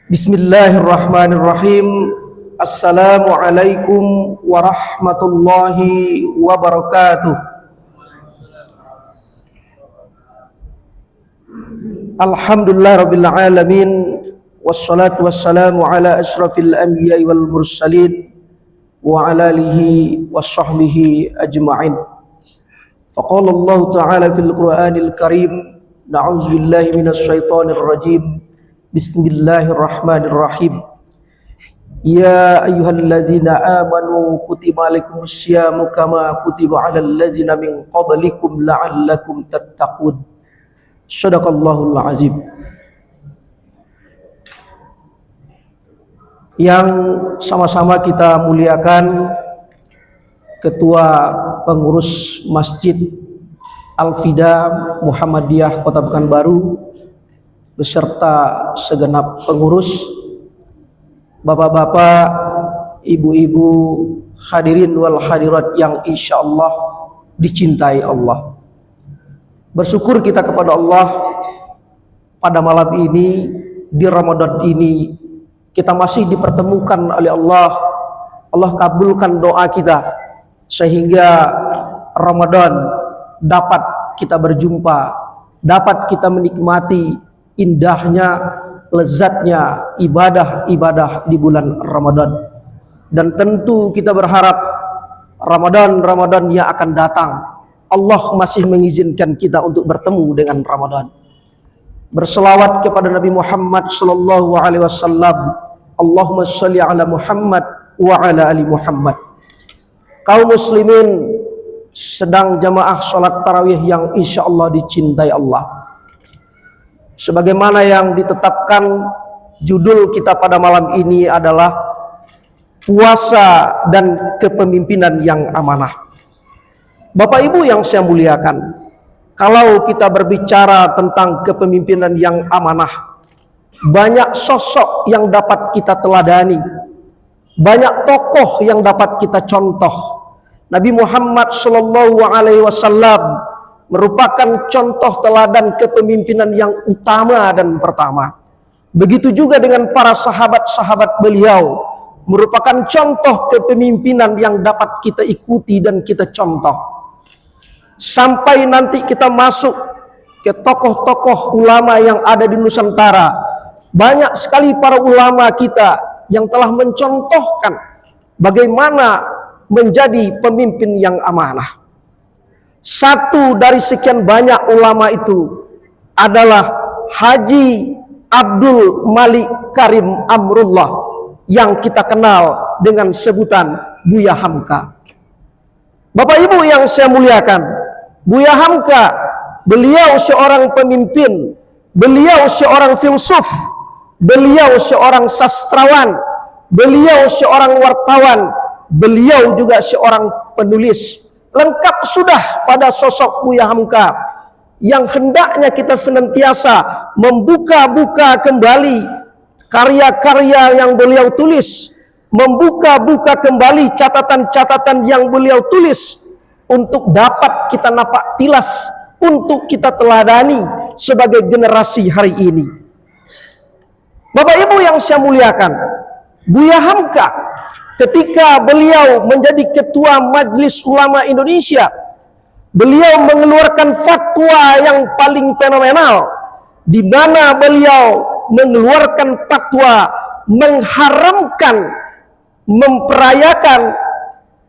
Bismillahirrahmanirrahim. Assalamualaikum warahmatullahi wabarakatuh. Alhamdulillah rabbil alamin. Wassalatu wassalamu ala ashrafil anbiya'i wal mursalin wa ala alihi washabbihi ajma'in. Faqala Allah ta'ala fil Qur'anil Karim, na'udzu billahi minasy syaithanir rajim. Bismillahirrahmanirrahim. Ya ayyuhallazina amanu kutiba alaikumus syamu kama kutiba alal ladzina min qablikum la'allakum tattaqun. Shadaqallahul azim. Yang sama-sama kita muliakan Ketua Pengurus Masjid Al-Fida Muhammadiyah Kota Pekanbaru beserta segenap pengurus, bapak-bapak, ibu-ibu, hadirin wal hadirat yang insya Allah dicintai Allah. Bersyukur kita kepada Allah pada malam ini, di Ramadan ini, kita masih dipertemukan oleh Allah. Allah kabulkan doa kita sehingga Ramadan dapat kita berjumpa, dapat kita menikmati indahnya, lezatnya ibadah-ibadah di bulan Ramadan. Dan tentu kita berharap Ramadan yang akan datang, Allah masih mengizinkan kita untuk bertemu dengan Ramadan. Berselawat kepada Nabi Muhammad sallallahu alaihi wasallam. Allahumma shalli ala Muhammad wa ala ali Muhammad. Kaum muslimin sedang jamaah salat tarawih yang insya Allah dicintai Allah. Sebagaimana yang ditetapkan, judul kita pada malam ini adalah puasa dan kepemimpinan yang amanah. Bapak Ibu yang saya muliakan, kalau kita berbicara tentang kepemimpinan yang amanah, banyak sosok yang dapat kita teladani, banyak tokoh yang dapat kita contoh. Nabi Muhammad SAW merupakan contoh teladan kepemimpinan yang utama dan pertama. Begitu juga dengan para sahabat-sahabat beliau, merupakan contoh kepemimpinan yang dapat kita ikuti dan kita contoh. Sampai nanti kita masuk ke tokoh-tokoh ulama yang ada di Nusantara, banyak sekali para ulama kita yang telah mencontohkan bagaimana menjadi pemimpin yang amanah. Satu dari sekian banyak ulama itu adalah Haji Abdul Malik Karim Amrullah yang kita kenal dengan sebutan Buya Hamka. Bapak Ibu yang saya muliakan, Buya Hamka, beliau seorang pemimpin, beliau seorang filsuf, beliau seorang sastrawan, beliau seorang wartawan, beliau juga seorang penulis. Lengkap sudah pada sosok Buya Hamka yang hendaknya kita senantiasa membuka-buka kembali karya-karya yang beliau tulis, membuka-buka kembali catatan-catatan yang beliau tulis untuk dapat kita napak tilas, untuk kita teladani sebagai generasi hari ini. Bapak Ibu yang saya muliakan, Buya Hamka ketika beliau menjadi Ketua Majelis Ulama Indonesia, beliau mengeluarkan fatwa yang paling fenomenal, di mana beliau mengeluarkan fatwa mengharamkan memperayakan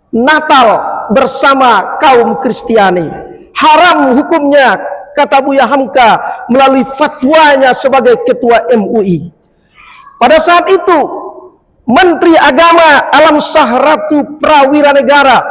Natal bersama kaum Kristiani. Haram hukumnya, kata Buya Hamka melalui fatwanya sebagai Ketua MUI. Pada saat itu Menteri Agama Alam Sahratu Prawira Negara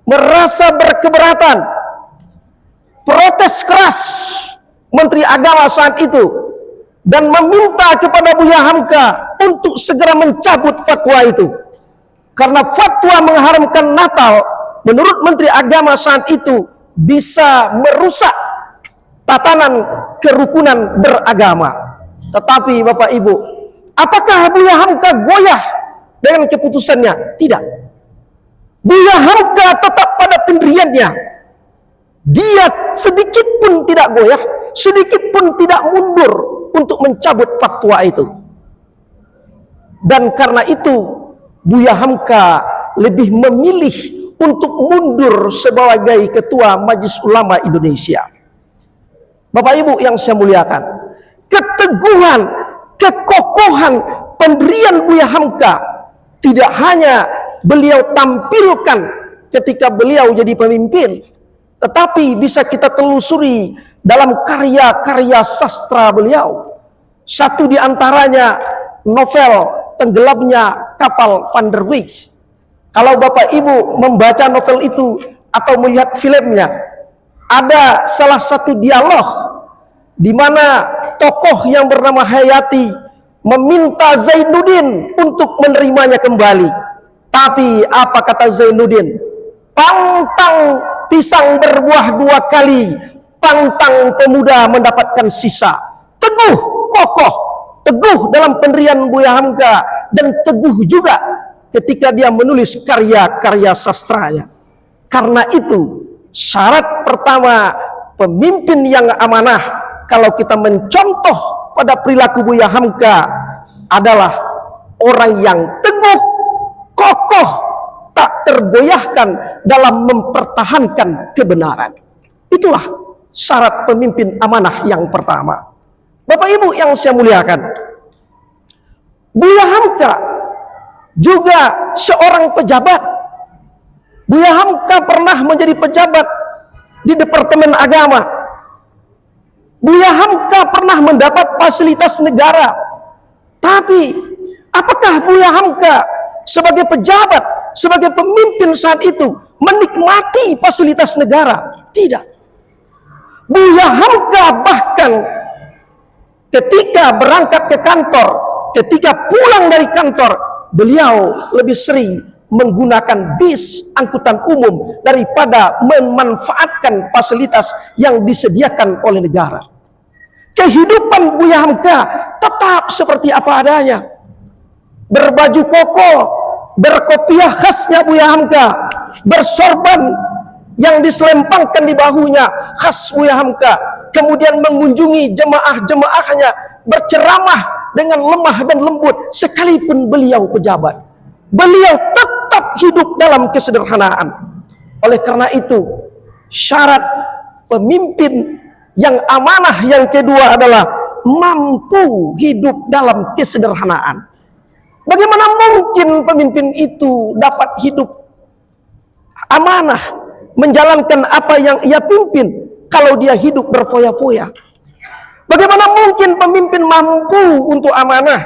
merasa berkeberatan, protes keras Menteri Agama saat itu, dan meminta kepada Buya Hamka untuk segera mencabut fatwa itu. Karena fatwa mengharamkan Natal menurut Menteri Agama saat itu bisa merusak tatanan kerukunan beragama. Tetapi Bapak Ibu, apakah Buya Hamka goyah dengan keputusannya? Tidak. Buya Hamka tetap pada pendiriannya. Dia sedikit pun tidak goyah, sedikit pun tidak mundur untuk mencabut fatwa itu. Dan karena itu Buya Hamka lebih memilih untuk mundur sebagai Ketua Majelis Ulama Indonesia. Bapak Ibu yang saya muliakan, keteguhan, kekokohan pendirian Buya Hamka tidak hanya beliau tampilkan ketika beliau jadi pemimpin, tetapi bisa kita telusuri dalam karya-karya sastra beliau. Satu di antaranya novel Tenggelamnya Kapal Van der Wijk. Kalau Bapak Ibu membaca novel itu atau melihat filmnya, ada salah satu dialog di mana tokoh yang bernama Hayati meminta Zainuddin untuk menerimanya kembali. Tapi apa kata Zainuddin? Pantang pisang berbuah 2 kali, pantang pemuda mendapatkan sisa. Teguh, kokoh, teguh dalam pendirian Buya Hamka, dan teguh juga ketika dia menulis karya-karya sastranya. Karena itu syarat pertama pemimpin yang amanah, kalau kita mencontoh pada perilaku Buya Hamka, adalah orang yang teguh, kokoh, tak tergoyahkan dalam mempertahankan kebenaran. Itulah syarat pemimpin amanah yang pertama. Bapak Ibu yang saya muliakan, Buya Hamka juga seorang pejabat. Buya Hamka pernah menjadi pejabat di Departemen Agama. Buya Hamka pernah mendapat fasilitas negara. Tapi apakah Buya Hamka sebagai pejabat, sebagai pemimpin saat itu menikmati fasilitas negara? Tidak. Buya Hamka bahkan ketika berangkat ke kantor, ketika pulang dari kantor, beliau lebih sering menggunakan bis angkutan umum daripada memanfaatkan fasilitas yang disediakan oleh negara. Kehidupan Buya Hamka tetap seperti apa adanya. Berbaju koko, berkopiah khasnya Buya Hamka, bersorban yang diselempangkan di bahunya khas Buya Hamka, kemudian mengunjungi jemaah-jemaahnya, berceramah dengan lemah dan lembut sekalipun beliau pejabat. Beliau tetap hidup dalam kesederhanaan. Oleh karena itu, syarat pemimpin yang amanah yang kedua adalah mampu hidup dalam kesederhanaan. Bagaimana mungkin pemimpin itu dapat hidup amanah, menjalankan apa yang ia pimpin, kalau dia hidup berfoya-foya? Bagaimana mungkin pemimpin mampu untuk amanah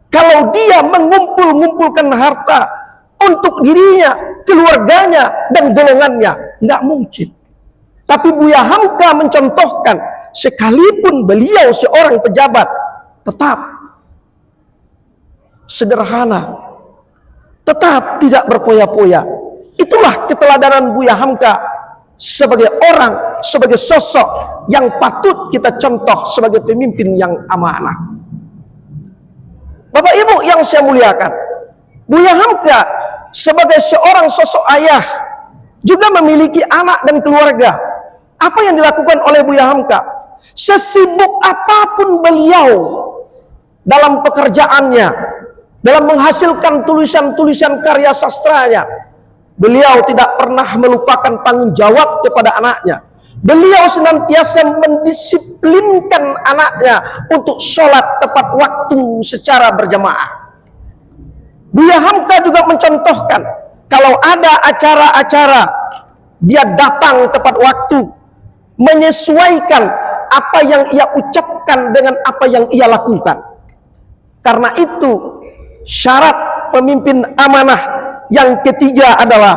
kalau dia mengumpul-ngumpulkan harta untuk dirinya, keluarganya, dan golongannya? Nggak mungkin. Tapi Buya Hamka mencontohkan, sekalipun beliau seorang pejabat, tetap sederhana, tetap tidak berpoya-poya. Itulah keteladanan Buya Hamka sebagai orang, sebagai sosok yang patut kita contoh sebagai pemimpin yang amanah. Bapak Ibu yang saya muliakan, Buya Hamka sebagai seorang sosok ayah juga memiliki anak dan keluarga. Apa yang dilakukan oleh Buya Hamka? Sesibuk apapun beliau dalam pekerjaannya, dalam menghasilkan tulisan-tulisan karya sastranya, beliau tidak pernah melupakan tanggung jawab kepada anaknya. Beliau senantiasa mendisiplinkan anaknya untuk sholat tepat waktu secara berjamaah. Buya Hamka juga mencontohkan, kalau ada acara-acara, dia datang tepat waktu, menyesuaikan apa yang ia ucapkan dengan apa yang ia lakukan. Karena itu, syarat pemimpin amanah yang ketiga adalah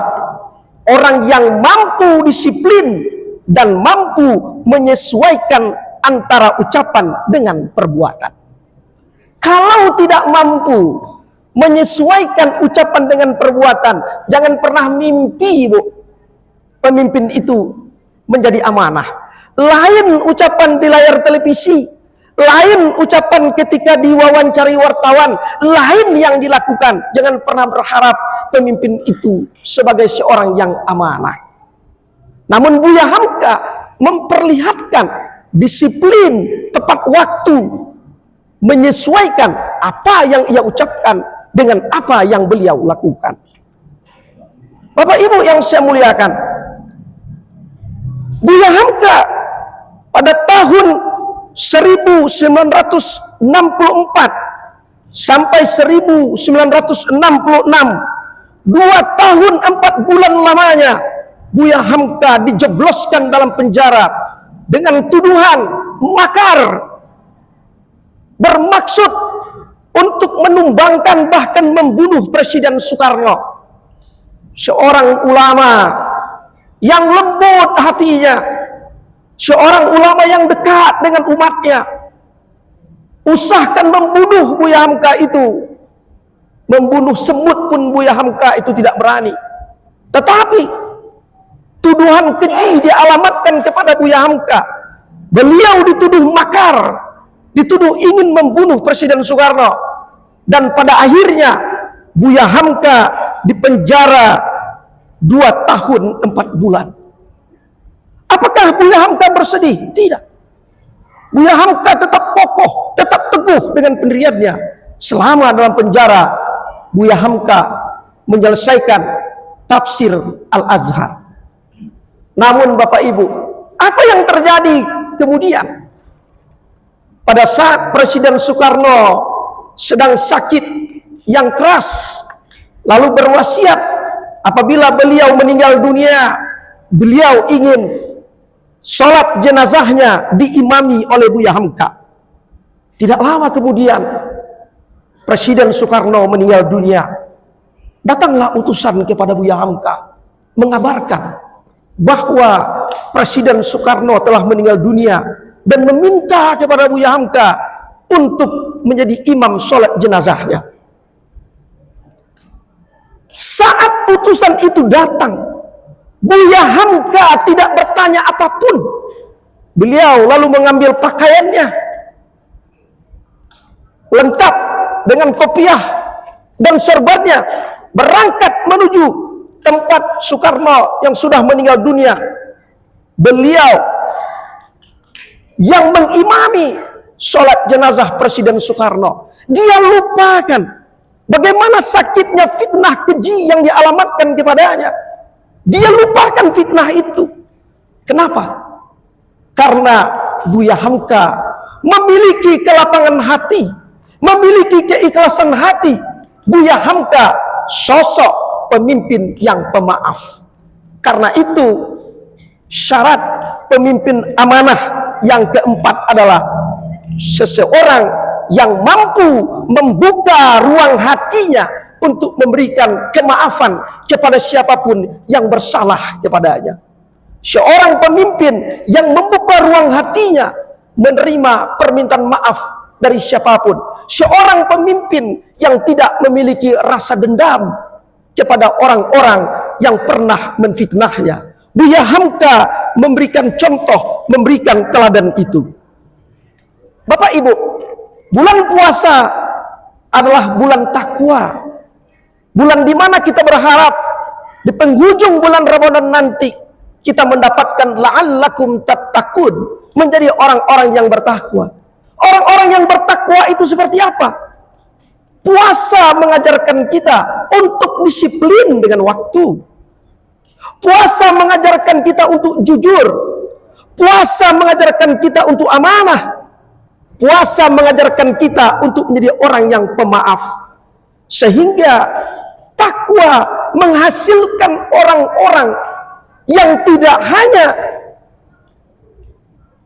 orang yang mampu disiplin dan mampu menyesuaikan antara ucapan dengan perbuatan. Kalau tidak mampu menyesuaikan ucapan dengan perbuatan, jangan pernah mimpi, Bu, pemimpin itu menjadi amanah. Lain ucapan di layar televisi, lain ucapan ketika diwawancari wartawan, lain yang dilakukan. Jangan pernah berharap pemimpin itu sebagai seorang yang amanah. Namun Buya Hamka memperlihatkan disiplin, tepat waktu, menyesuaikan apa yang ia ucapkan dengan apa yang beliau lakukan. Bapak Ibu yang saya muliakan, Buya Hamka pada tahun 1964 sampai 1966, 2 tahun 4 bulan lamanya Buya Hamka dijebloskan dalam penjara dengan tuduhan makar, bermaksud untuk menumbangkan bahkan membunuh Presiden Soekarno, seorang ulama yang lembut hatinya, seorang ulama yang dekat dengan umatnya. Usahakan membunuh Buya Hamka itu, membunuh semut pun Buya Hamka itu tidak berani. Tetapi tuduhan keji dialamatkan kepada Buya Hamka. Beliau dituduh makar, dituduh ingin membunuh Presiden Soekarno, dan pada akhirnya Buya Hamka dipenjara 2 tahun 4 bulan. Apakah Buya Hamka bersedih? Tidak. Buya Hamka tetap kokoh, tetap teguh dengan pendiriannya. Selama dalam penjara, Buya Hamka menyelesaikan tafsir Al-Azhar. Namun Bapak Ibu, apa yang terjadi kemudian? Pada saat Presiden Soekarno sedang sakit yang keras, lalu berwasiat apabila beliau meninggal dunia, beliau ingin sholat jenazahnya diimami oleh Buya Hamka. Tidak lama kemudian Presiden Soekarno meninggal dunia. Datanglah utusan kepada Buya Hamka mengabarkan bahwa Presiden Soekarno telah meninggal dunia dan meminta kepada Buya Hamka untuk menjadi imam sholat jenazahnya. Saat utusan itu datang, Buya Hamka tidak bertanya apapun. Beliau lalu mengambil pakaiannya lengkap dengan kopiah dan sorbannya, berangkat menuju tempat Soekarno yang sudah meninggal dunia. Beliau yang mengimami sholat jenazah Presiden Soekarno. Dia lupakan bagaimana sakitnya fitnah keji yang dialamatkan kepadanya. Dia lupakan fitnah itu. Kenapa? Karena Buya Hamka memiliki kelapangan hati, memiliki keikhlasan hati. Buya Hamka sosok pemimpin yang pemaaf. Karena itu syarat pemimpin amanah yang keempat adalah seseorang yang mampu membuka ruang hatinya untuk memberikan kemaafan kepada siapapun yang bersalah kepadanya. Seorang pemimpin yang membuka ruang hatinya menerima permintaan maaf dari siapapun. Seorang pemimpin yang tidak memiliki rasa dendam kepada orang-orang yang pernah menfitnahnya. Buya Hamka memberikan contoh, memberikan teladan itu. Bapak Ibu, bulan puasa adalah bulan takwa. Bulan di mana kita berharap di penghujung bulan Ramadan nanti kita mendapatkan la'allakum tattaqun, menjadi orang-orang yang bertakwa. Orang-orang yang bertakwa itu seperti apa? Puasa mengajarkan kita untuk disiplin dengan waktu. Puasa mengajarkan kita untuk jujur. Puasa mengajarkan kita untuk amanah. Puasa mengajarkan kita untuk menjadi orang yang pemaaf. Sehingga takwa menghasilkan orang-orang yang tidak hanya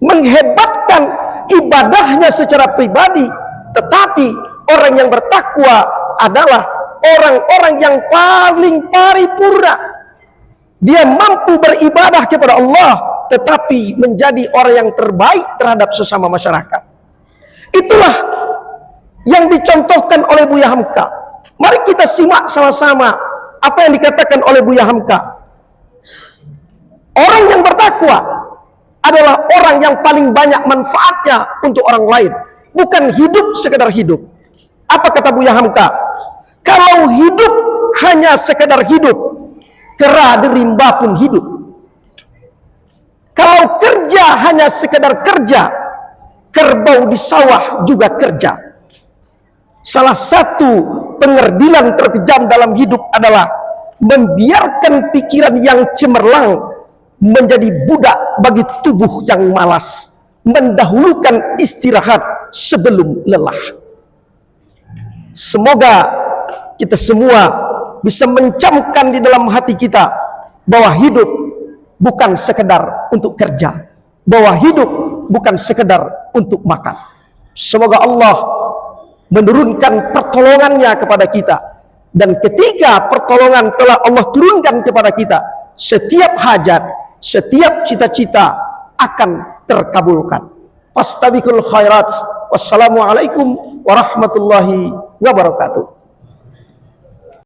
menghebatkan ibadahnya secara pribadi, tetapi orang yang bertakwa adalah orang-orang yang paling paripurna. Dia mampu beribadah kepada Allah, tetapi menjadi orang yang terbaik terhadap sesama masyarakat. Itulah yang dicontohkan oleh Buya Hamka. Mari kita simak sama-sama apa yang dikatakan oleh Buya Hamka. Orang yang bertakwa adalah orang yang paling banyak manfaatnya untuk orang lain, bukan hidup sekedar hidup. Apa kata Buya Hamka? Kalau hidup hanya sekedar hidup, kera di rimba pun hidup. Kalau kerja hanya sekedar kerja, kerbau di sawah juga kerja. Salah satu pengerdilan terkejam dalam hidup adalah membiarkan pikiran yang cemerlang menjadi budak bagi tubuh yang malas, mendahulukan istirahat sebelum lelah. Semoga kita semua bisa mencamkan di dalam hati kita bahwa hidup bukan sekedar untuk kerja, bahwa hidup bukan sekedar untuk makan. Semoga Allah menurunkan pertolongannya kepada kita, dan ketika pertolongan telah Allah turunkan kepada kita, setiap hajat, setiap cita-cita akan terkabulkan. Fastabiqul khairat. Wassalamualaikum warahmatullahi wabarakatuh.